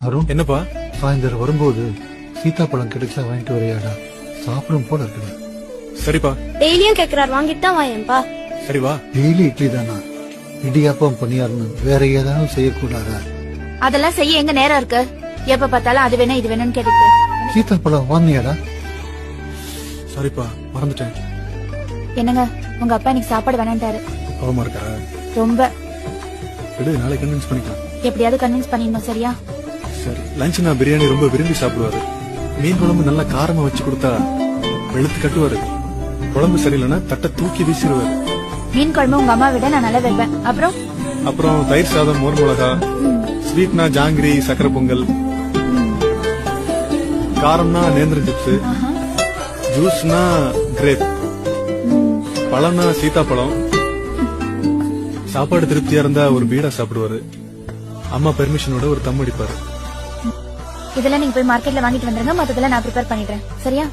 அருண், என்னப்பா? சாயந்தரம் வரும்போது சீதாப்பழம் கிடைச்சா வாங்கிட்டு வரையாடா, சாப்பிடும் போல இருக்குது. சரிப்பா. டெய்லியும் கேக்குறாரு, வாங்கிட்டு தான் வாயேன்பா. சரி வா. டெய்லி இட்லி தானா? இடியாப்பம் பணியாரணும் வேற ஏதாவது செய்யக்கூடாதா? அதெல்லாம் செய்ய எங்க நேரம் இருக்கு? எப்ப பார்த்தாலும் அது வேணும் இது வேணும்னு கேட்டுட்டு. சீதாப்பழம் வாங்கினியாடா? சரிப்பா, மறந்துட்டேன். என்னங்க, உங்க அப்பா இன்னைக்கு சாப்பாடு வேணான்ட்டாரு. கோவமா இருக்கா? ரொம்ப. விடு, நாளைக்கு கன்வின்ஸ் பண்ணிக்கலாம். எப்படியாவது கன்வின்ஸ் பண்ணிடணும், சரியா? சரி. லஞ்ச் நான் பிரியாணி ரொம்ப விரும்பி சாப்பிடுவாரு. மீன் குழம்பு நல்லா காரமா வச்சு கொடுத்தா வெளுத்து கட்டுவாரு. குழம்பு சரியில்லைன்னா தட்டை தூக்கி வீசிடுவாரு. மீன் குழம்பு உங்க அம்மா விட நான் நல்லா வைப்பேன். அப்புறம் தயிர் சாதம், மோர் மிளகா, ஸ்வீட்னா ஜாங்கிரி, சக்கரை பொங்கல், காரம்னா நேந்திர சிப்ஸ், ஜூஸ்னா கிரேப், பழம்னா சீதாப்பழம். சாப்பாடு திருப்தியா இருந்தா ஒரு பீடா சாப்பிடுவாரு. அம்மா பெர்மிஷனோட ஒரு தம் அடிப்பாரு. இதெல்லாம் நீங்க போய் மார்க்கெட்ல வாங்கிட்டு வந்துருங்க, மத்ததெல்லாம் நான் ப்ரிப்பேர் பண்ணிடுறேன், சரியா?